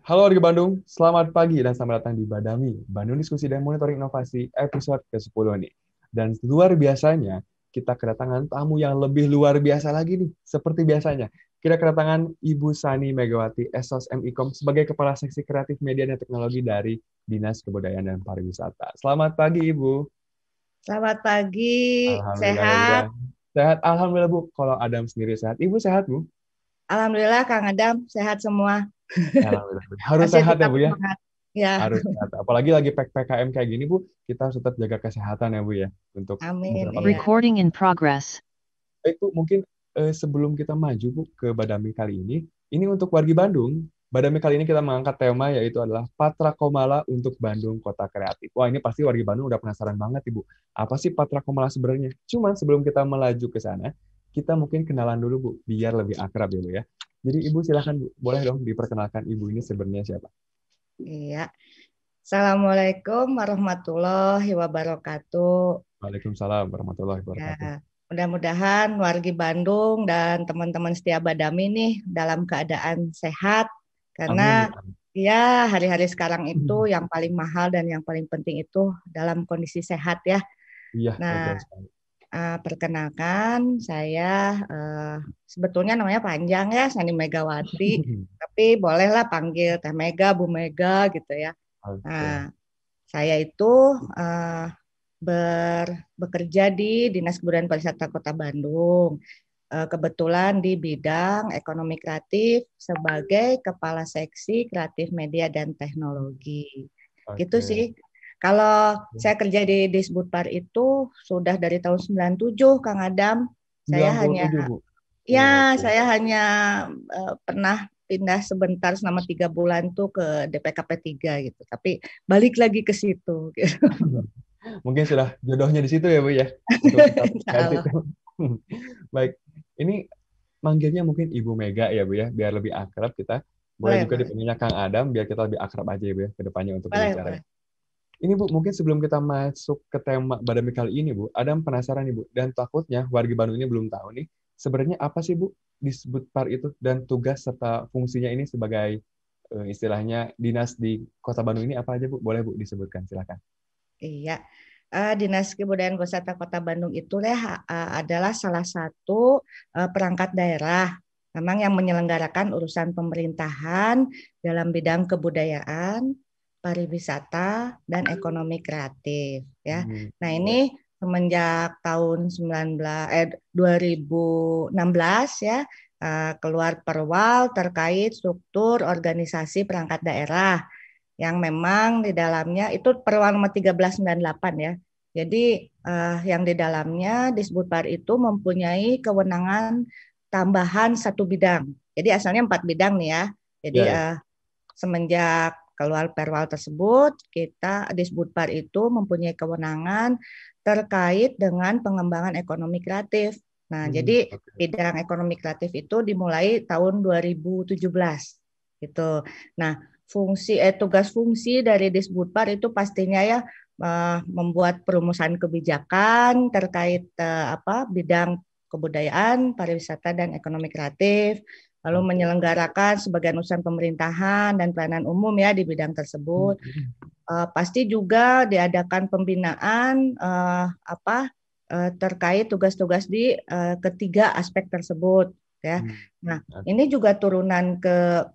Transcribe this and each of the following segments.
Halo warga Bandung, selamat pagi dan selamat datang di Badami, Bandung Diskusi dan Monitoring Inovasi episode ke-10 nih. Dan luar biasanya, kita kedatangan tamu yang lebih luar biasa lagi nih, seperti biasanya. Kita kedatangan Ibu Sani Megawati, Esos MIKOM, sebagai Kepala Seksi Kreatif Media dan Teknologi dari Dinas Kebudayaan dan Pariwisata. Selamat pagi, Ibu. Selamat pagi, Alhamdulillah ya, Bu ya. sehat. Sehat, Alhamdulillah, Bu. Kalau Adam sendiri sehat. Ibu sehat, Bu? Alhamdulillah Kang Adam sehat semua. Alhamdulillah. Harus Masih sehat ya, tetap Bu ya. semangat. Ya, Harus sehat. Apalagi lagi PPKM kayak gini, Bu, kita harus tetap jaga kesehatan ya, Bu ya, untuk amin. beberapa Iya. minggu. Recording in progress. Baik, Bu, mungkin sebelum kita maju, Bu, ke Badami kali ini untuk wargi Bandung, Badami kali ini kita mengangkat tema yaitu adalah Patra Komala untuk Bandung Kota Kreatif. Wah, ini pasti wargi Bandung udah penasaran banget, Ibu. Apa sih Patra Komala sebenarnya? Cuman sebelum kita melaju ke sana, kita mungkin kenalan dulu, Bu, biar lebih akrab ya, Bu ya. Jadi Ibu silahkan, Bu. Boleh dong diperkenalkan Ibu ini sebenarnya siapa? Iya. Assalamualaikum warahmatullahi wabarakatuh. Waalaikumsalam warahmatullahi Ya, wabarakatuh. mudah-mudahan wargi Bandung dan teman-teman setia Badami nih dalam keadaan sehat karena Amin ya. ya hari-hari sekarang itu yang paling mahal dan yang paling penting itu dalam kondisi sehat ya. Iya, Nah, betul sekali. perkenalkan, saya sebetulnya namanya panjang ya, Sani Megawati, tapi bolehlah panggil Teh Mega, Bu Mega gitu ya. Nah, Oke. saya itu eh, bekerja di Dinas Kebudayaan Pariwisata Kota Bandung. Kebetulan di bidang ekonomi kreatif sebagai Kepala Seksi Kreatif Media dan Teknologi. Gitu sih. Oke. Kalau saya kerja di Disbudpar itu sudah dari tahun 97, Kang Adam. Saya hanya 97, Bu. ya, Oke. saya hanya pernah pindah sebentar selama 3 bulan tuh ke DPKP 3 gitu. Tapi balik lagi ke situ. Gitu. Mungkin sudah jodohnya di situ ya, Bu ya, untuk tetap Insya kreatif. Allah. Baik. Ini manggilnya mungkin Ibu Mega ya, Bu ya, biar lebih akrab kita. Boleh Boleh, juga boleh. dipanggilnya Kang Adam, biar kita lebih akrab aja ya, Bu ya, ke depannya untuk Boleh, berbicara. boleh. Ini Bu, mungkin sebelum kita masuk ke tema Badami kali ini Bu, Adam penasaran nih Bu, dan takutnya warga Bandung ini belum tahu nih, sebenarnya apa sih Bu disebut PAR itu dan tugas serta fungsinya ini sebagai istilahnya dinas di Kota Bandung ini apa aja Bu? Boleh Bu disebutkan, silakan. Iya. Dinas Kebudayaan Wisata Kota Bandung itu adalah salah satu perangkat daerah memang yang menyelenggarakan urusan pemerintahan dalam bidang kebudayaan, pariwisata, dan ekonomi kreatif ya. Hmm, Nah, ini ya. semenjak tahun 2016 ya keluar perwal terkait struktur organisasi perangkat daerah yang memang di dalamnya itu Perwal nomor 1398 ya. Jadi yang di dalamnya Disbudpar itu mempunyai kewenangan tambahan satu bidang. Jadi asalnya 4 bidang nih ya. Jadi Ya, ya. semenjak keluar Perwal tersebut, kita Disbudpar itu mempunyai kewenangan terkait dengan pengembangan ekonomi kreatif. Nah, jadi Oke. bidang ekonomi kreatif itu dimulai tahun 2017 gitu. Nah, tugas fungsi dari Disbudpar itu pastinya ya membuat perumusan kebijakan terkait bidang kebudayaan, pariwisata dan ekonomi kreatif, lalu Oke. menyelenggarakan sebagian urusan pemerintahan dan pelayanan umum ya di bidang tersebut. Pasti juga diadakan pembinaan terkait tugas-tugas di ketiga aspek tersebut ya. Nah, Oke. ini juga turunan ke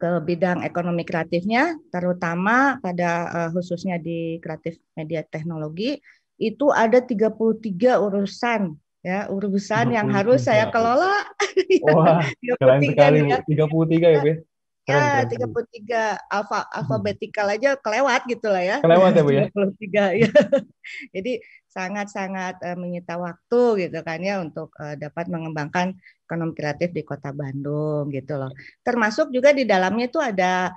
bidang ekonomi kreatifnya, terutama pada khususnya di kreatif media teknologi, itu ada 33 urusan ya, urusan yang harus 33. saya kelola. Wah, tiga puluh keren tiga sekali nih Bu. ya. 33 ya Bu ya? Keren, Ya, keren tiga sekali. puluh tiga alfabetikal aja kelewat gitu lah ya. Kelewat ya Bu ya? 33 ya. Jadi sangat-sangat menyita waktu gitu kan ya untuk dapat mengembangkan ekonomi kreatif di Kota Bandung gitu loh. Termasuk juga di dalamnya itu ada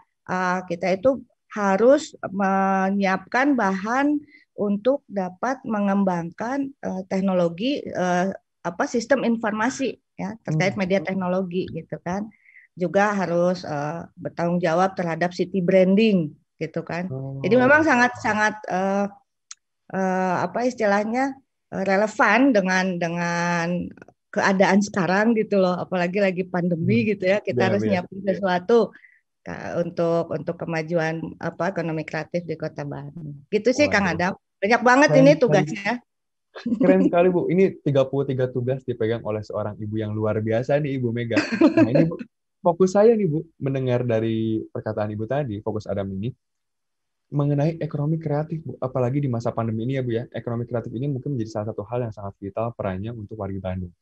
kita itu harus menyiapkan bahan untuk dapat mengembangkan teknologi sistem informasi ya terkait media teknologi gitu kan. Juga harus bertanggung jawab terhadap city branding gitu kan. Jadi memang Oh, sangat-sangat apa istilahnya relevan dengan keadaan sekarang gitu loh, apalagi lagi pandemi gitu ya, kita ya harus Bu ya. nyiapin sesuatu untuk kemajuan ekonomi kreatif di Kota Bandung. Gitu sih Kang Waduh, Adam. Banyak banget keren ini sekali. tugasnya. Keren sekali, Bu. Ini 33 tugas dipegang oleh seorang ibu yang luar biasa nih, Ibu Mega. Nah, ini Bu, fokus saya nih, Bu, mendengar dari perkataan Ibu tadi, fokus Adam ini, mengenai ekonomi kreatif, Bu. Apalagi di masa pandemi ini ya, Bu ya. Ekonomi kreatif ini mungkin menjadi salah satu hal yang sangat vital perannya untuk warga Bandung.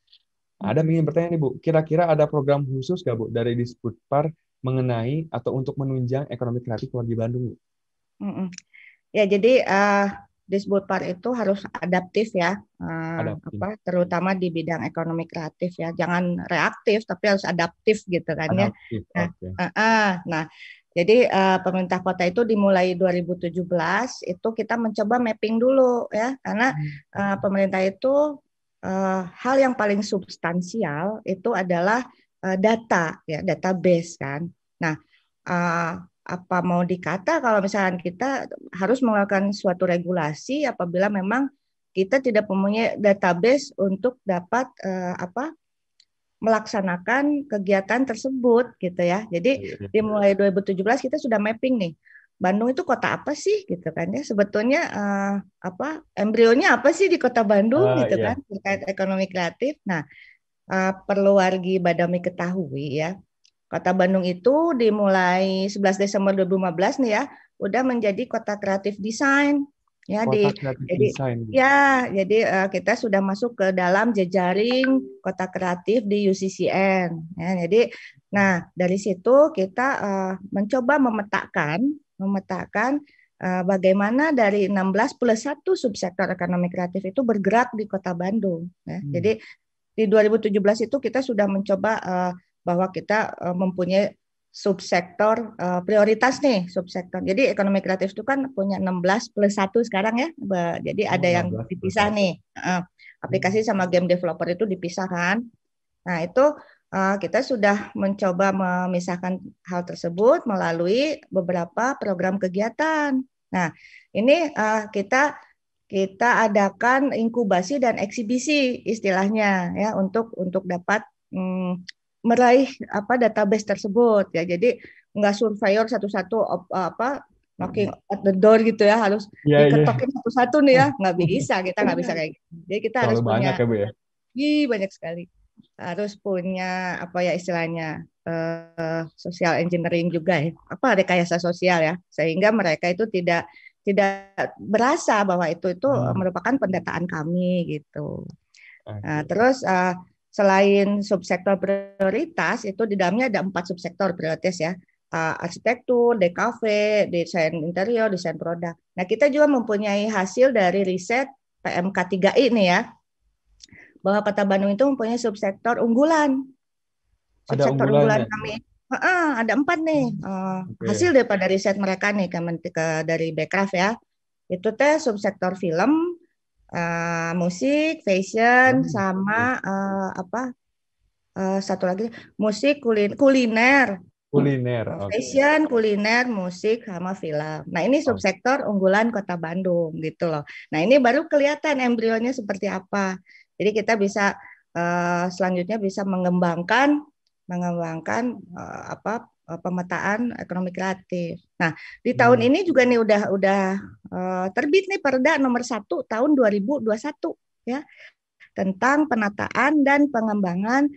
Adam ingin bertanya nih, Bu, kira-kira ada program khusus nggak, Bu, dari Disputpar mengenai atau untuk menunjang ekonomi kreatif warga Bandung, Bu? Mm-mm. Ya, jadi Disbudpar itu harus adaptif ya, Ada. terutama di bidang ekonomi kreatif ya. Jangan reaktif, tapi harus adaptif gitu kan ya. Adaptif, Nah, oke. nah, jadi pemerintah kota itu dimulai 2017 itu kita mencoba mapping dulu ya, karena pemerintah itu hal yang paling substansial itu adalah data ya, database kan. Nah, uh, apa mau dikata kalau misalkan kita harus mengeluarkan suatu regulasi apabila memang kita tidak mempunyai database untuk dapat melaksanakan kegiatan tersebut gitu ya. Jadi Iya, iya. dimulai 2017 kita sudah mapping nih. Bandung itu kota apa sih gitu kan ya? Sebetulnya embrionya apa sih di Kota Bandung gitu Iya. kan terkait ekonomi kreatif. Nah, perlu wargi Badami ketahui ya. Kota Bandung itu dimulai 11 Desember 2015 nih ya, udah menjadi kota kreatif desain ya Kota kreatif jadi desain, Bu. ya jadi kita sudah masuk ke dalam jejaring kota kreatif di UCCN ya. Jadi nah dari situ kita mencoba memetakan bagaimana dari 16 plus 1 subsektor ekonomi kreatif itu bergerak di Kota Bandung ya. Jadi di 2017 itu kita sudah mencoba bahwa kita mempunyai subsektor prioritas nih, subsektor. Jadi ekonomi kreatif itu kan punya 16 plus 1 sekarang ya. Jadi ada yang 16 plus dipisah 1. nih. Aplikasi sama game developer itu dipisah kan. Nah, itu kita sudah mencoba memisahkan hal tersebut melalui beberapa program kegiatan. Nah, ini kita adakan inkubasi dan eksibisi istilahnya ya untuk dapat meraih database tersebut ya. Jadi nggak surveyor satu-satu knocking at the door gitu ya, harus Iya, iya. diketokin satu-satu nih ya, nggak bisa, kita nggak bisa kayak gitu. Jadi kita harus Terlalu punya banyak ya, Bu ya? banyak sekali, harus punya apa ya istilahnya social engineering juga ya, rekayasa sosial ya, sehingga mereka itu tidak berasa bahwa itu merupakan pendataan kami gitu. Nah, terus selain subsektor prioritas itu di dalamnya ada 4 subsektor prioritas ya. Arsitektur, DKV, desain interior, desain produk. Nah, kita juga mempunyai hasil dari riset PMK3I nih ya, bahwa Kota Bandung itu mempunyai subsektor unggulan. Ada Subsektor unggulan unggulannya. kami ada 4 nih. Hasil daripada riset mereka nih dari Bekraf ya. Itu teh subsektor film, musik, fashion, sama satu lagi musik, kuliner, Kuliner, oke. fashion, kuliner, musik, sama film. Nah, ini subsektor unggulan Kota Bandung gitu loh. Nah, ini baru kelihatan embrionya seperti apa. Jadi kita bisa selanjutnya bisa mengembangkan pemetaan ekonomi kreatif. Nah, di tahun ini juga nih udah terbit nih Perda nomor 1 tahun 2021 ya, tentang penataan dan pengembangan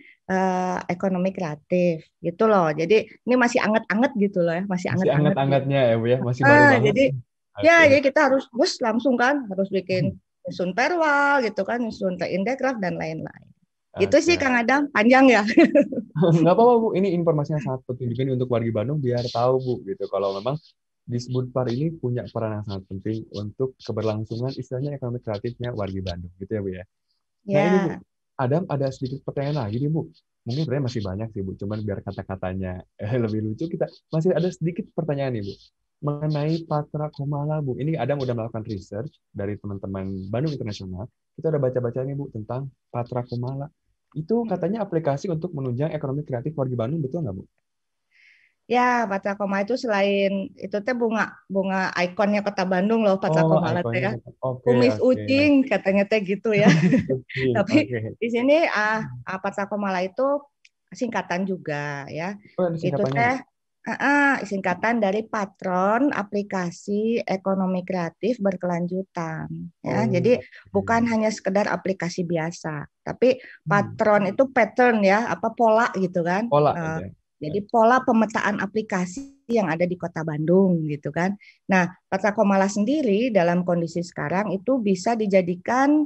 ekonomi kreatif gitu loh. Jadi ini masih anget-anget gitu loh ya, masih Masih anget-anget gitu. anget-angetnya ya, Bu ya? Masih baru banget. Jadi kita harus langsung kan, harus bikin nyusun perwal gitu kan, nyusun reindegraf dan lain-lain. Itu sih Kang Adam, panjang ya. Nggak apa-apa, Bu. Ini informasinya sangat penting juga nih untuk warga Bandung biar tahu, Bu, gitu. Kalau memang Disbudpar ini punya peran yang sangat penting untuk keberlangsungan istilahnya ekonomi kreatifnya warga Bandung, gitu ya, Bu ya. Nah, ini Bu, Adam ada sedikit pertanyaan lagi nih, Bu. Mungkin sebenarnya masih banyak sih, Bu. Cuman biar kata-katanya lebih lucu, kita masih ada sedikit pertanyaan nih, Bu. Mengenai Patra Komala, Bu. Ini Adam udah melakukan research dari teman-teman Bandung Internasional. Kita udah baca-baca nih, Bu, tentang Patra Komala. Itu katanya aplikasi untuk menunjang ekonomi kreatif warga Bandung, betul nggak, Bu? Ya, Patra Komala itu selain itu teh bunga ikonnya Kota Bandung loh, Patra Oh, Komala teh ikonnya. ya. Oke, Kumis oke. ucing katanya teh gitu ya. Tapi Oke. di sini Patra Komala itu singkatan juga ya. Oh, ada Itu singkatannya, teh Bu? Singkatan dari Patron Aplikasi Ekonomi Kreatif Berkelanjutan. Ya, Oh, jadi bukan oke. hanya sekedar aplikasi biasa, tapi Hmm, patron itu pattern ya, apa pola gitu kan. pola aja. Jadi pola pemetaan aplikasi yang ada di Kota Bandung gitu kan. Nah, Patra Komala sendiri dalam kondisi sekarang itu bisa dijadikan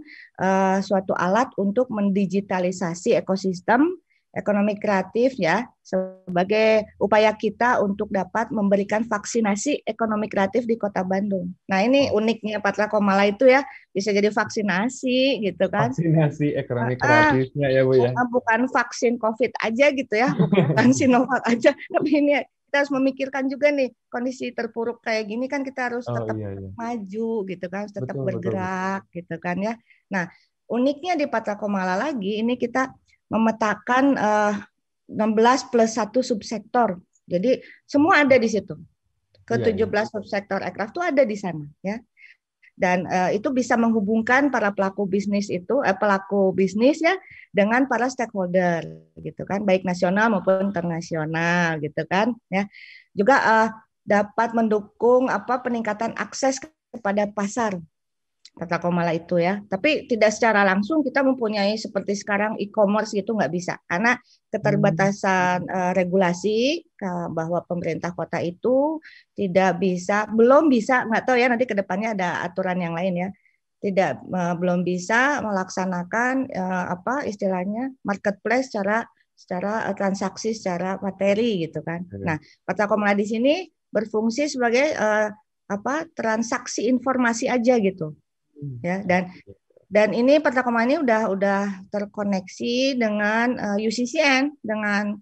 suatu alat untuk mendigitalisasi ekosistem ekonomi kreatif ya, sebagai upaya kita untuk dapat memberikan vaksinasi ekonomi kreatif di Kota Bandung. Nah, ini Oh, uniknya Patra Komala itu ya, bisa jadi vaksinasi gitu kan. vaksinasi ekonomi Ah, kreatifnya ya Bu ya. bukan vaksin COVID aja gitu ya, bukan Sinovac aja, tapi ini kita harus memikirkan juga nih kondisi terpuruk kayak gini kan kita harus Oh tetap iya iya. maju gitu kan, harus tetap Betul betul betul. bergerak gitu kan ya. Nah, uniknya di Patra Komala lagi ini kita memetakan 16 plus 1 subsektor. Jadi semua ada di situ. Ke Iya iya. 17 subsektor aircraft itu ada di sana ya. Dan itu bisa menghubungkan para pelaku bisnis itu pelaku bisnis ya dengan para stakeholder gitu kan, baik nasional maupun internasional gitu kan ya. Juga dapat mendukung peningkatan akses kepada pasar Kata Komala itu ya. Tapi tidak secara langsung kita mempunyai seperti sekarang e-commerce gitu nggak bisa. Karena Hmm, keterbatasan regulasi bahwa pemerintah kota itu tidak bisa, belum bisa, nggak tahu ya nanti ke depannya ada aturan yang lain ya. Tidak belum bisa melaksanakan istilahnya marketplace secara transaksi secara materi gitu kan. oke. Nah, Kata Komala di sini berfungsi sebagai transaksi informasi aja gitu Hmm, ya. oke. Dan ini Pertakoma ini udah terkoneksi dengan UCCN, dengan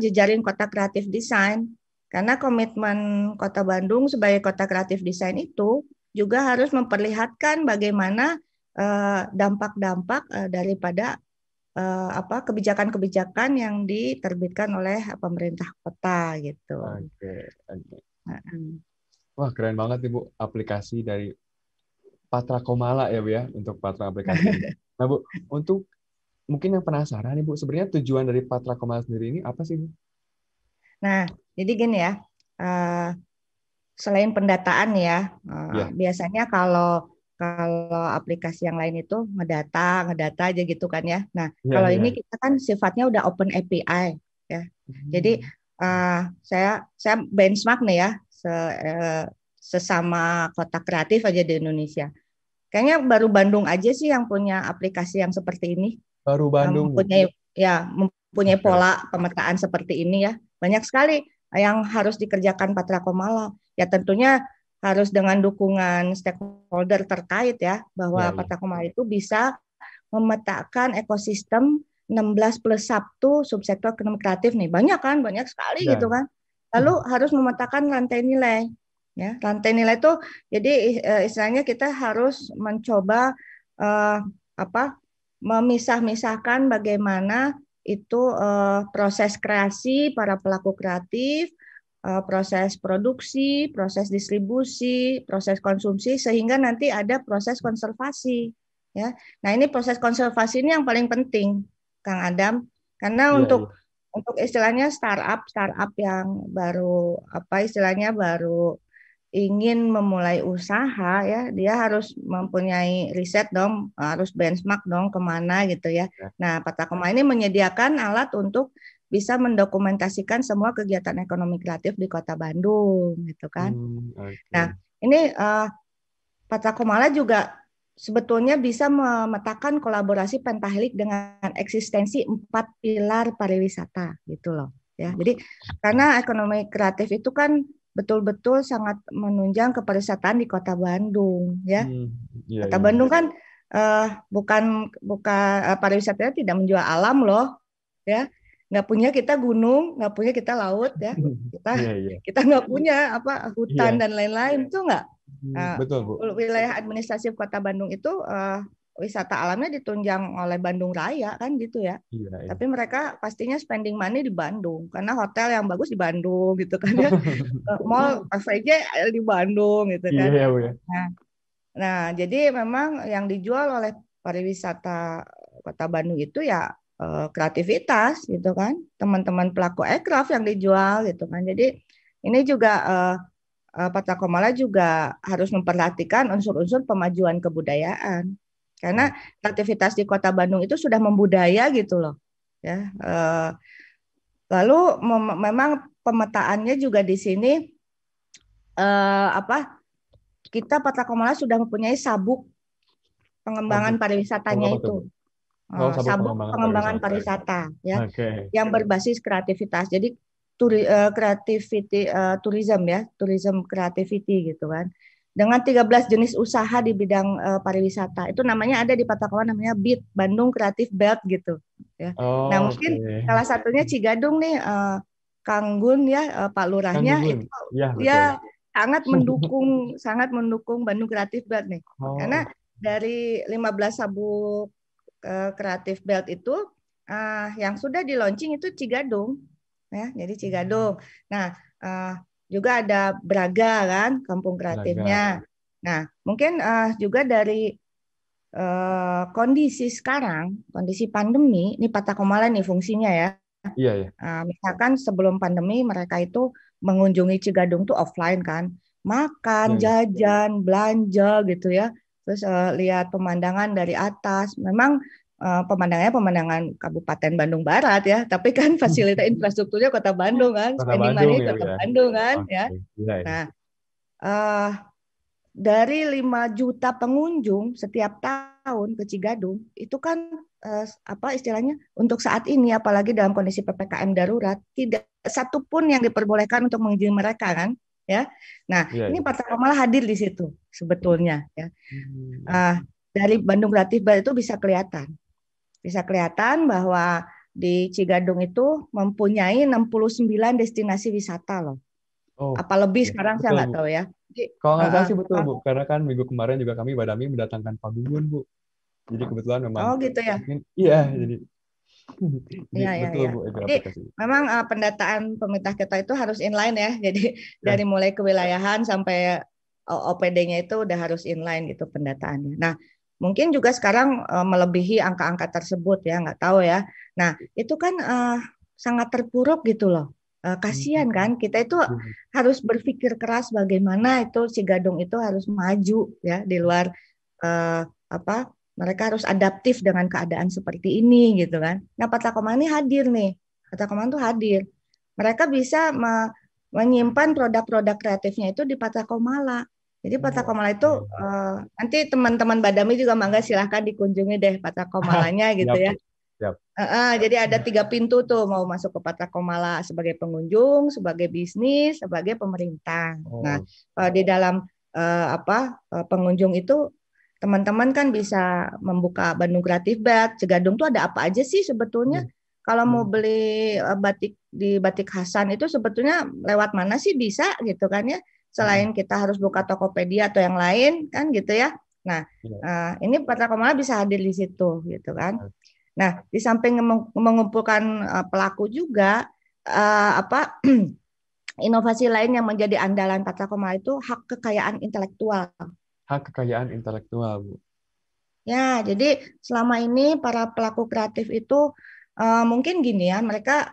jejaring Kota Kreatif Desain, karena komitmen Kota Bandung sebagai Kota Kreatif Desain itu juga harus memperlihatkan bagaimana dampak-dampak daripada kebijakan-kebijakan yang diterbitkan oleh pemerintah kota gitu. Oke, oke. Nah, Wah, keren banget nih Bu, aplikasi dari Patra Komala ya Bu ya, untuk Patra aplikasi ini. Nah Bu, untuk mungkin yang penasaran nih Bu, sebenarnya tujuan dari Patra Komala sendiri ini apa sih Bu? nah, jadi gini ya, eh, selain pendataan ya, Iya, biasanya kalau kalau aplikasi yang lain itu ngedata aja gitu kan ya. Nah, iya, kalau iya. ini kita kan sifatnya udah open API ya. Jadi Hmm, saya benchmark nih ya, sesama kota kreatif aja di Indonesia. Kayaknya baru Bandung aja sih yang punya aplikasi yang seperti ini, baru Bandung Bu. mempunyai Oke, oke. pola pemetaan seperti ini ya. Banyak sekali yang harus dikerjakan Patra Komala. Ya tentunya harus dengan dukungan stakeholder terkait ya, Iya, bahwa iya. Patra Komala itu bisa memetakan ekosistem 16 plus 1 subsektor ekonomi kreatif nih. Banyak kan, banyak sekali Iya, gitu iya. kan. Lalu harus memetakan rantai nilai. Ya, rantai nilai itu jadi istilahnya kita harus mencoba eh, apa memisah-misahkan bagaimana itu proses kreasi para pelaku kreatif, proses produksi, proses distribusi, proses konsumsi sehingga nanti ada proses konservasi ya. Nah, ini proses konservasi ini yang paling penting, Kang Adam, karena Iya, iya. untuk istilahnya startup yang baru istilahnya baru ingin memulai usaha ya, dia harus mempunyai riset dong, harus benchmark dong kemana gitu ya. Ya. Nah, Patakoma ini menyediakan alat untuk bisa mendokumentasikan semua kegiatan ekonomi kreatif di Kota Bandung gitu kan. Nah, Oke. ini Patakomala juga sebetulnya bisa memetakan kolaborasi pentahelik dengan eksistensi 4 pilar pariwisata gitu loh ya. Jadi karena ekonomi kreatif itu kan betul-betul sangat menunjang kepariwisataan di Kota Bandung ya. Hmm, iya, Kota iya. Bandung kan bukan bukan pariwisatanya tidak menjual alam loh ya. Nggak punya kita gunung, nggak punya kita laut ya. Kita Iya, iya. kita nggak punya hutan Iya. dan lain-lain itu nggak. Betul, Bu. Wilayah administrasi Kota Bandung itu wisata alamnya ditunjang oleh Bandung Raya kan gitu ya. Iya, iya. Tapi mereka pastinya spending money di Bandung karena hotel yang bagus di Bandung gitu kan ya. Mall PVJ di Bandung gitu Iya, kan. ya, Bu ya. Nah, nah, jadi memang yang dijual oleh pariwisata Kota Bandung itu ya kreativitas gitu kan, teman-teman pelaku aircraft yang dijual gitu kan. Jadi ini juga Patra Komala juga harus memperhatikan unsur-unsur pemajuan kebudayaan. Karena kreativitas di Kota Bandung itu sudah membudaya gitu loh. Ya, lalu memang pemetaannya juga di sini kita Patra Komala sudah mempunyai sabuk pengembangan pariwisatanya itu. Sabuk pengembangan pariwisata ya, yang berbasis kreativitas. Jadi tourism ya, tourism creativity gitu kan. Dengan 13 jenis usaha di bidang pariwisata. Itu namanya ada di Patra Komala namanya BIT, Bandung Creative Belt gitu ya. Nah, mungkin salah satunya Cigadung nih Kang Gun ya, Pak Lurahnya itu ya sangat mendukung Bandung Creative Belt nih. Karena dari 15 sabuk Creative Belt itu yang sudah di launching itu Cigadung ya, jadi Cigadung. Nah, juga ada Braga kan, kampung kreatifnya. Nah, mungkin juga dari kondisi sekarang, kondisi pandemi, ini Patra Komala nih fungsinya ya. Iya. Misalkan sebelum pandemi mereka itu mengunjungi Cigadung tuh offline kan, makan, jajan, belanja gitu ya. Terus lihat pemandangan dari atas. Memang pemandangannya pemandangan Kabupaten Bandung Barat ya, tapi kan fasilitas infrastrukturnya Kota Bandung kan, spending money Kota Bandung kan ya. Nah, dari 5 juta pengunjung setiap tahun ke Cigadung itu kan istilahnya untuk saat ini apalagi dalam kondisi PPKM darurat tidak satu pun yang diperbolehkan untuk mengunjungi mereka kan ya. Nah, ini Patra Komala hadir di situ sebetulnya ya. Dari Bandung Creative Belt itu bisa kelihatan bahwa di Cigadung itu mempunyai 69 destinasi wisata loh. Apa lebih sekarang saya nggak tahu ya. Kalau nggak salah sih betul Bu, karena kan minggu kemarin juga kami Badami mendatangkan Pak Gugun Bu. Jadi kebetulan memang. Oh gitu ya. Iya, jadi betul Bu. Jadi memang pendataan pemerintah kita itu harus inline ya. Jadi dari mulai kewilayahan sampai OPD-nya itu udah harus inline gitu pendataannya. Nah, mungkin juga sekarang melebihi angka-angka tersebut ya, nggak tahu ya. Nah, itu kan sangat terpuruk gitu loh. Kasihan kan, kita itu harus berpikir keras bagaimana itu Cigadung itu harus maju ya di luar mereka harus adaptif dengan keadaan seperti ini gitu kan. Nah, Patra Komala ini hadir nih. Patra Komala itu hadir. Mereka bisa menyimpan produk-produk kreatifnya itu di Patra Komala. Jadi Patra Komala itu nanti teman-teman Badami juga mangga silahkan dikunjungi deh Patra Komalanya gitu ya. Jadi ada 3 pintu tuh mau masuk ke Patra Komala sebagai pengunjung, sebagai bisnis, sebagai pemerintah. Nah, di dalam pengunjung itu teman-teman kan bisa membuka Bandung Creative Belt. Cigadung tuh ada apa aja sih sebetulnya? Kalau mau beli batik di Batik Hasan itu sebetulnya lewat mana sih bisa gitu kan ya? Selain kita harus buka Tokopedia atau yang lain kan gitu ya. Nah, ini Patra Komala bisa hadir di situ gitu kan. Nah, di samping mengumpulkan pelaku juga inovasi lain yang menjadi andalan Patra Komala itu hak kekayaan intelektual. Hak kekayaan intelektual, Bu. Ya, jadi selama ini para pelaku kreatif itu mungkin gini ya, mereka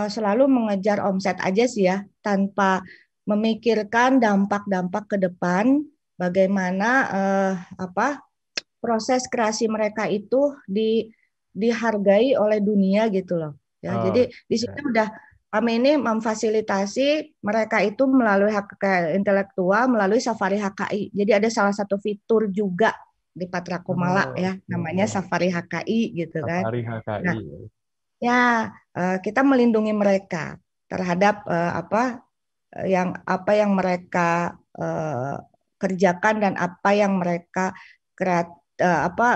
selalu mengejar omset aja sih ya, tanpa memikirkan dampak-dampak ke depan, bagaimana proses kreasi mereka itu dihargai oleh dunia gitu loh. Ya, jadi di sini udah kami ini memfasilitasi mereka itu melalui hak kekayaan intelektual, melalui Safari HKI. Jadi ada salah satu fitur juga di Patra Komala ya, namanya Safari HKI gitu kan. Safari HKI. Nah, ya kita melindungi mereka terhadap apa yang mereka kerjakan dan apa yang mereka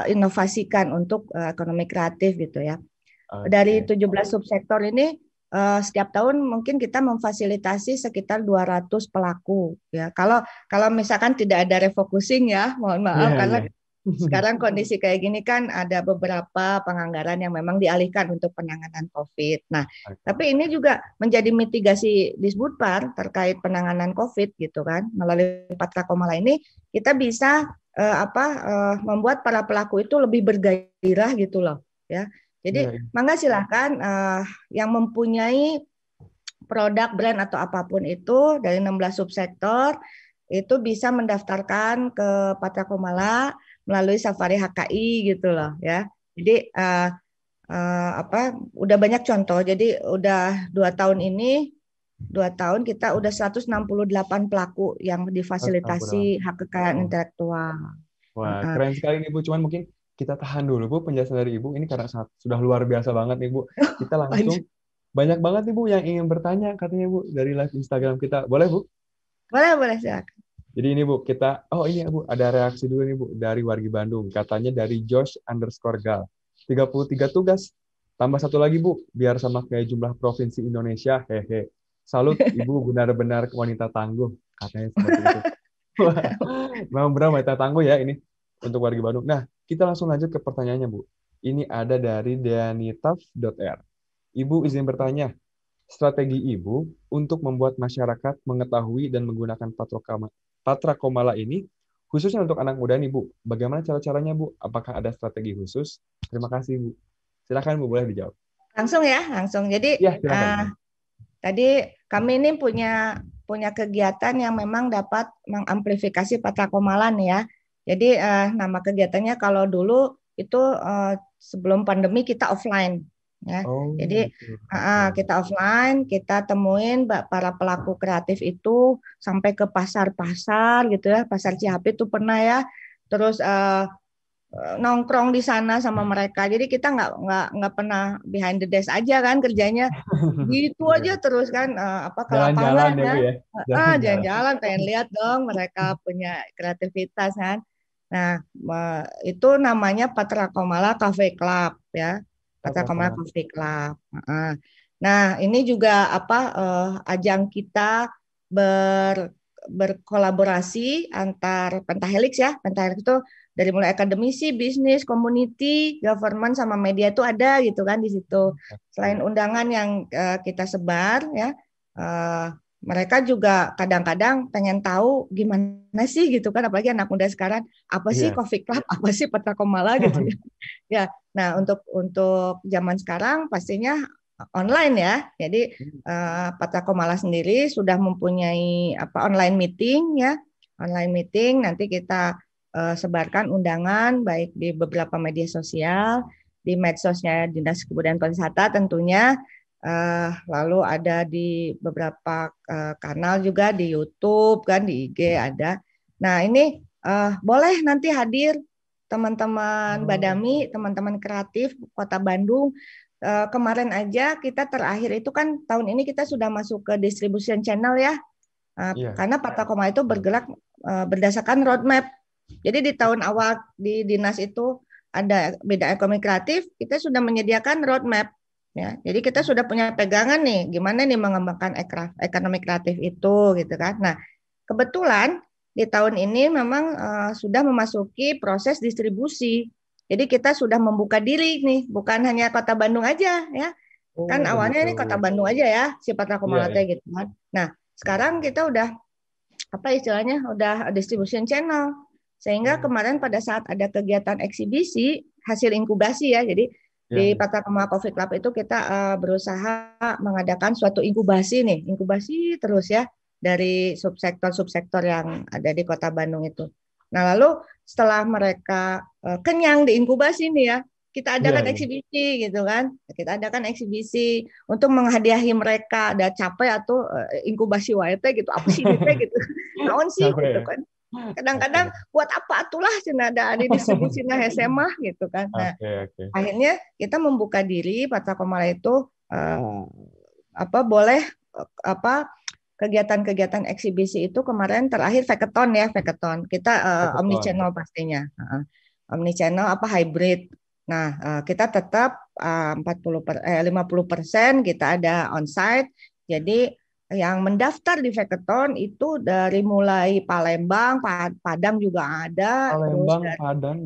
inovasikan untuk ekonomi kreatif gitu ya. Dari 17 subsektor ini setiap tahun mungkin kita memfasilitasi sekitar 200 pelaku ya. Kalau misalkan tidak ada refocusing ya, mohon maaf karena sekarang kondisi kayak gini kan ada beberapa penganggaran yang memang dialihkan untuk penanganan COVID. Nah, tapi ini juga menjadi mitigasi Disbudpar terkait penanganan COVID gitu kan. Melalui Patra Komala ini kita bisa membuat para pelaku itu lebih bergairah gitu loh ya. Jadi Iya, iya. mangga silahkan yang mempunyai produk, brand atau apapun itu dari 16 subsektor itu bisa mendaftarkan ke Patra Komala melalui Safari HKI gitu loh ya. Jadi udah banyak contoh. Jadi udah 2 tahun ini, 2 tahun kita udah 168 pelaku yang 168. difasilitasi hak kekayaan Oh. intelektual. Wah, keren sekali nih Bu. Cuman mungkin kita tahan dulu Bu penjelasan dari Ibu. Ini karena sudah luar biasa banget nih Bu. Kita langsung, banyak banget nih Bu yang ingin bertanya katanya Bu dari live Instagram kita. Boleh Bu? Boleh, boleh silakan. Jadi ini Bu, oh ini ya Bu, ada reaksi dulu nih Bu dari wargi Bandung. Katanya dari Josh_Gal. 33 tugas. Tambah satu lagi Bu, biar sama kayak jumlah provinsi Indonesia. Hehe. Salut, Ibu benar-benar wanita tangguh. Katanya seperti itu. Wah, memang benar wanita tangguh ya ini untuk wargi Bandung. Nah, kita langsung lanjut ke pertanyaannya Bu. Ini ada dari Deanitaf.r. Ibu izin bertanya, strategi Ibu untuk membuat masyarakat mengetahui dan menggunakan Patra Komala ini, khususnya untuk anak muda nih Bu. Bagaimana cara-caranya Bu? Apakah ada strategi khusus? Terima kasih Bu. Silakan Bu, boleh dijawab. Langsung ya, langsung. Jadi Ya, silakan. tadi kami ini punya kegiatan yang memang dapat mengamplifikasi Patra Komala nih ya. Jadi nama kegiatannya kalau dulu itu sebelum pandemi kita offline ya. Oh, Jadi gitu. Oke. kita offline, kita temuin para pelaku kreatif itu sampai ke pasar-pasar gitu ya, pasar Cihapit itu pernah ya. Terus nongkrong di sana sama mereka. Jadi kita nggak pernah behind the desk aja kan kerjanya gitu Iya. aja terus kan ke Jalan-jalan lapangan ya ya. Bu ya. Jalan-jalan. Jalan-jalan pengen lihat dong mereka punya kreativitas kan. Nah, itu namanya Patra Komala Cafe Club ya. Patra Patra Komala Komala. Cafe Club. Nah, ini juga ajang kita berkolaborasi antar Pentahelix ya. Pentahelix itu dari mulai akademisi, bisnis, community, government sama media itu ada gitu kan di situ. Selain undangan yang kita sebar ya, mereka juga kadang-kadang pengen tahu gimana sih gitu kan, apalagi anak muda sekarang apa sih Iya. Coffee Club, apa sih Patra Komala gitu ya. Ya, nah untuk zaman sekarang pastinya online ya. Jadi Patra Komala sendiri sudah mempunyai online meeting ya, online meeting nanti kita sebarkan undangan baik di beberapa media sosial, di medsosnya Dinas Kebudayaan Pariwisata tentunya, lalu ada di beberapa kanal juga di YouTube kan, di IG ada. Nah ini boleh nanti hadir teman-teman Badami, teman-teman kreatif Kota Bandung. Kemarin aja kita terakhir itu kan tahun ini kita sudah masuk ke distribution channel ya, Iya. karena Patra Komala itu bergerak berdasarkan roadmap. Jadi di tahun awal di dinas itu ada bidang ekonomi kreatif, kita sudah menyediakan roadmap. Ya, jadi kita sudah punya pegangan nih, gimana nih mengembangkan ekonomi kreatif itu, gitu kan. Nah, kebetulan di tahun ini memang sudah memasuki proses distribusi. Jadi kita sudah membuka diri nih, bukan hanya Kota Bandung aja, ya. Kan Oh, awalnya begitu. ini Kota Bandung aja ya, si Patra Iya, Komala iya. gitu kan. Nah, sekarang kita udah apa istilahnya udah distribution channel sehingga kemarin pada saat ada kegiatan eksibisi hasil inkubasi ya, jadi Iya, di iya. Patra Komala Coffee Club itu kita berusaha mengadakan suatu inkubasi nih, inkubasi terus ya dari subsektor-subsektor yang ada di Kota Bandung itu. Nah lalu setelah mereka kenyang di inkubasi nih ya, kita Iya, adakan iya. eksibisi gitu kan, kita adakan eksibisi untuk menghadiahi mereka, ada capek atau inkubasi YT gitu, apa sih ini gitu, naon sih Capek gitu ya. kan. Oke. Kadang-kadang buat apa atulah cina ada di distribusi nah SMA gitu kan. Nah, Oke, oke. akhirnya kita membuka diri Patra Komala itu boleh apa kegiatan-kegiatan eksibisi itu kemarin terakhir Hackathon ya, Hackathon. Kita Hackathon. omnichannel pastinya. Omnichannel hybrid. Nah, kita tetap 50% kita ada onsite. Jadi yang mendaftar di Hackathon itu dari mulai Palembang, Padang juga ada, terus Palembang, Padang.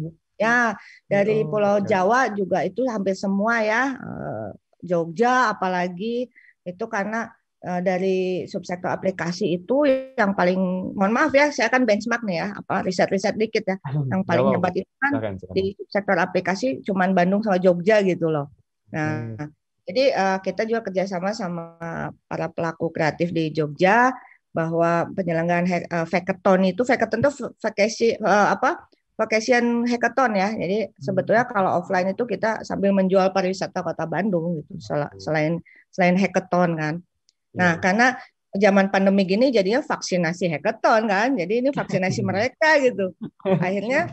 ya dari Oh, Pulau oke. Jawa juga itu hampir semua ya, Jogja apalagi itu karena dari subsektor aplikasi itu yang paling, mohon maaf ya, saya kan benchmark nih ya, riset-riset dikit ya, yang Gak paling apa-apa. hebat itu kan Silakan, silakan. di sektor aplikasi cuman Bandung sama Jogja gitu loh. Nah, Hmm. jadi kita juga kerjasama sama para pelaku kreatif di Jogja bahwa penyelenggaraan hackathon itu, hackathon itu vacation hackathon ya. Jadi sebetulnya kalau offline itu kita sambil menjual pariwisata Kota Bandung gitu, selain selain hackathon kan. Iya, Nah, karena zaman pandemi gini jadinya vaksinasi hackathon kan. Jadi ini vaksinasi mereka gitu. Akhirnya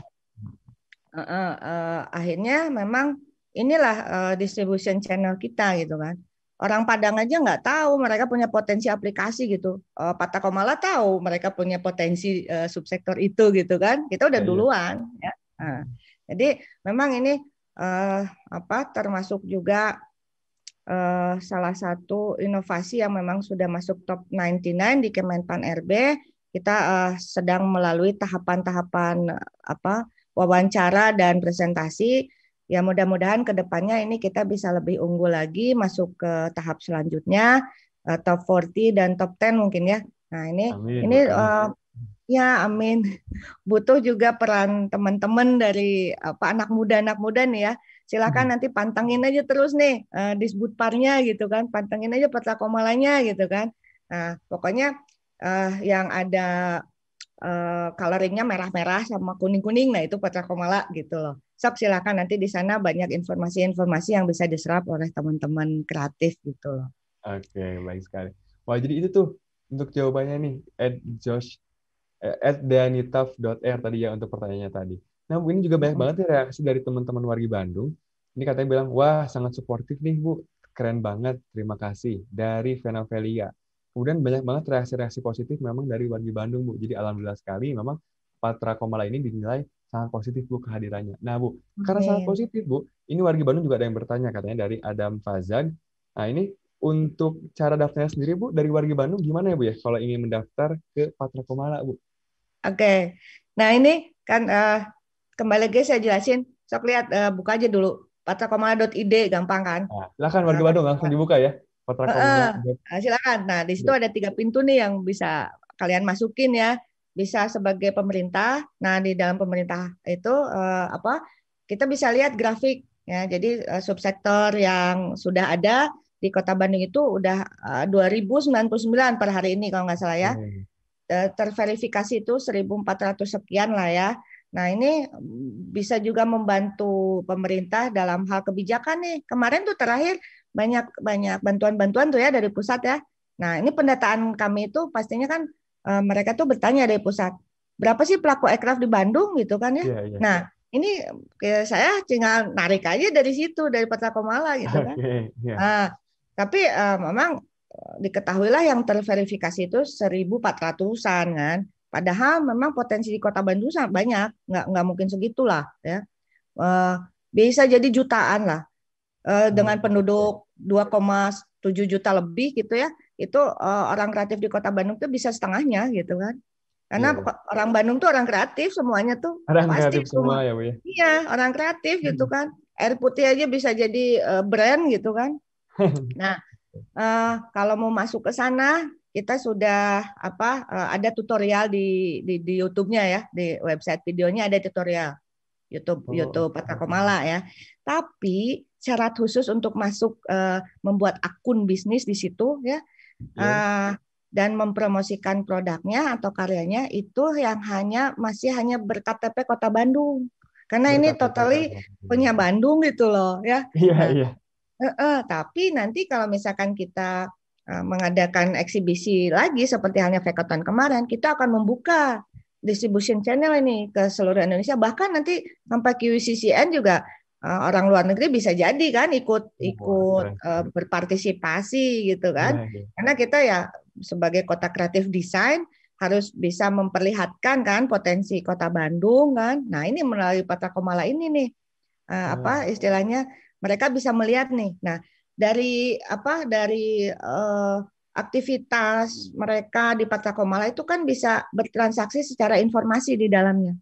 akhirnya memang inilah distribution channel kita gitu kan. Orang Padang aja nggak tahu mereka punya potensi aplikasi gitu. Pata Komala tahu mereka punya potensi subsektor itu gitu kan. Kita udah iya, iya. duluan ya. Nah, jadi memang ini termasuk juga salah satu inovasi yang memang sudah masuk top 99 di Kemenpan RB. Kita sedang melalui tahapan-tahapan wawancara dan presentasi. Ya mudah-mudahan ke depannya ini kita bisa lebih unggul lagi masuk ke tahap selanjutnya, top 40 dan top 10 mungkin ya. Nah Amin, ini Bu. Amin. ya amin. Butuh juga peran teman-teman dari anak muda nih ya. Silakan nanti pantengin aja terus nih disbutparnya gitu kan, pantengin aja peta komalanya gitu kan. Nah pokoknya yang ada coloringnya merah-merah sama kuning-kuning, nah itu peta komala gitu loh. Sok silakan nanti di sana banyak informasi-informasi yang bisa diserap oleh teman-teman kreatif gitu loh. Oke, baik sekali. Wah, jadi itu tuh untuk jawabannya nih, Josh, @danitaf.r tadi ya untuk pertanyaannya tadi. Nah, Bu, ini juga banyak banget nih reaksi dari teman-teman wargi Bandung. Ini katanya bilang, wah sangat suportif nih Bu, keren banget, terima kasih. Dari Venovelia. Kemudian banyak banget reaksi-reaksi positif memang dari wargi Bandung Bu. Jadi alhamdulillah sekali memang Patra Komala ini dinilai sangat positif Bu kehadirannya. Nah Bu, karena sangat Amin. positif Bu, ini wargi Bandung juga ada yang bertanya katanya dari Adam Fazag. Nah ini untuk cara daftarnya sendiri Bu, dari wargi Bandung gimana ya Bu ya kalau ingin mendaftar ke Patra Komala Bu? Oke. Nah, ini kan kembali lagi saya jelasin. Sok lihat buka aja dulu patrakomala.id gampang kan? Nah, silakan warga Bandung langsung Patrakomala. dibuka ya. Patra Heeh. Komala. Nah, silakan. Nah, di situ ada 3 pintu nih yang bisa kalian masukin ya. Bisa sebagai pemerintah. Nah, di dalam pemerintah itu kita bisa lihat grafik ya. Jadi subsektor yang sudah ada di Kota Bandung itu udah 2099 per hari ini kalau nggak salah ya. Terverifikasi itu 1.400 sekian lah ya. Nah, ini bisa juga membantu pemerintah dalam hal kebijakan nih. Kemarin tuh terakhir banyak banyak bantuan-bantuan tuh ya dari pusat ya. Nah, ini pendataan kami itu pastinya kan mereka tuh bertanya dari pusat, berapa sih pelaku aircraft di Bandung gitu kan ya. Iya, iya. Nah, ini saya tinggal narik aja dari situ dari Peta Komala gitu kan. Oke, iya. Nah, tapi memang diketahuilah yang terverifikasi itu 1.400-an kan. Padahal memang potensi di Kota Bandung sangat banyak, nggak mungkin segitulah ya. Eh, Bisa jadi jutaan lah. Hmm, Dengan penduduk 2,7 juta lebih gitu ya, itu orang kreatif di Kota Bandung tuh bisa setengahnya gitu kan. Karena iya, iya. orang Bandung tuh orang kreatif semuanya tuh Orang pasti kreatif semua ya Bu ya. iya orang kreatif gitu kan. Air putih aja bisa jadi brand gitu kan. Nah, kalau mau masuk ke sana, kita sudah ada tutorial di YouTube-nya ya, di website videonya ada tutorial YouTube Oh, YouTube Patra Komala ya. Tapi syarat khusus untuk masuk membuat akun bisnis di situ ya iya. dan mempromosikan produknya atau karyanya itu yang masih hanya ber-KTP Kota Bandung. Karena ini Berkata totally punya Bandung gitu loh ya. Iya, Nah, iya. tapi nanti kalau misalkan kita mengadakan eksibisi lagi seperti halnya Vekatan kemarin, kita akan membuka distribution channel ini ke seluruh Indonesia. Bahkan nanti sampai QCCN juga orang luar negeri bisa jadi kan ikut Wah, ikut keren sekali. berpartisipasi gitu Iya, kan. iya. Karena kita ya sebagai kota kreatif desain harus bisa memperlihatkan kan potensi kota Bandung kan. Nah ini melalui Patra Komala ini nih istilahnya mereka bisa melihat nih. Nah, dari aktivitas mereka di Patra Komala itu kan bisa bertransaksi secara informasi di dalamnya.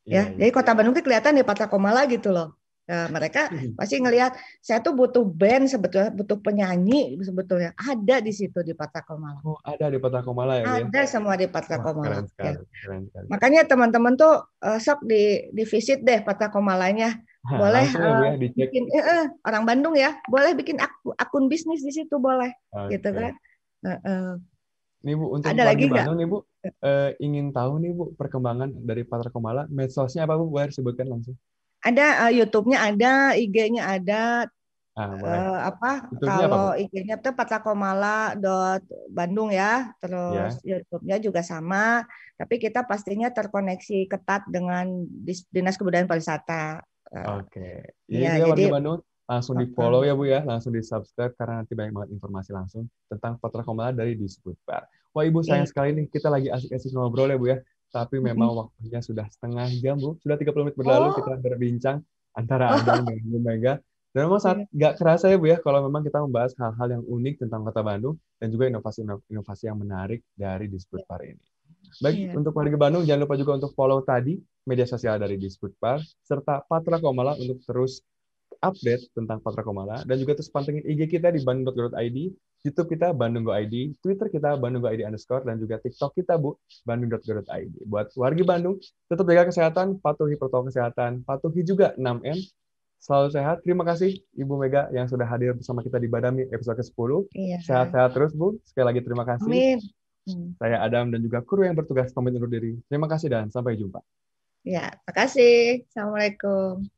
Iya, Ya, iya. jadi Kota Bandung itu kelihatan di Patra Komala gitu loh. Nah, mereka pasti ngelihat saya tuh butuh band sebetulnya, butuh penyanyi sebetulnya ada di situ di Patra Komala. Oh, ada di Patra Komala ya, Bu ya? Ada semua di Patra Wah, Komala. keren Ya. sekali, keren sekali. Makanya teman-teman tuh sok di visit deh Patra Komalanya. Nah, Boleh langsung ya Bu ya, dicek. bikin orang Bandung ya, boleh bikin akun bisnis di situ boleh, gitu Oke. kan. Nih Bu, untuk Ada wargi lagi nggak? Bandung nih Bu, ingin tahu nih Bu, perkembangan dari Patra Komala, medsosnya apa Bu? Boleh sebutkan langsung. Ada YouTube-nya ada, IG-nya ada. Ah, boleh. Apa YouTube-nya apa kalau Bu? IG-nya tuh patrakomala.bandung ya, terus Ya, YouTube-nya juga sama, tapi kita pastinya terkoneksi ketat dengan Dinas Kebudayaan Pariwisata. Eh, oke. Jadi Ya, itu ya jadi wargi Bandung, langsung di uh, follow ya Bu ya, langsung di subscribe karena nanti banyak banget informasi langsung tentang Patra Komala dari Disbudpar. Wah Ibu sayang eh, sekali nih, kita lagi asik-asik ngobrol ya Bu ya, tapi memang waktunya sudah setengah jam Bu, sudah 30 menit berlalu kita oh, berbincang antara Adam oh, dan Bu Mega. Dan memang saat iya, nggak kerasa ya Bu ya, kalau memang kita membahas hal-hal yang unik tentang Kota Bandung dan juga inovasi-inovasi yang menarik dari Disbudpar ini. Baik, iya, untuk warga Bandung, jangan lupa juga untuk follow tadi media sosial dari Disbudpar, serta Patra Komala untuk terus update tentang Patra Komala, dan juga terus pantengin IG kita di bandung.go.id, YouTube kita bandung.go.id, Twitter kita bandung.go.id_, dan juga TikTok kita, Bu, bandung.go.id. Buat warga Bandung, tetap jaga kesehatan, patuhi protokol kesehatan, patuhi juga 6M, selalu sehat. Terima kasih Ibu Mega yang sudah hadir bersama kita di Badami episode ke-10. iya. Sehat-sehat terus, Bu. Sekali lagi terima kasih. Amin. Hmm. Saya Adam dan juga kru yang bertugas pamit undur diri. Terima kasih dan sampai jumpa. Ya, makasih. Assalamualaikum.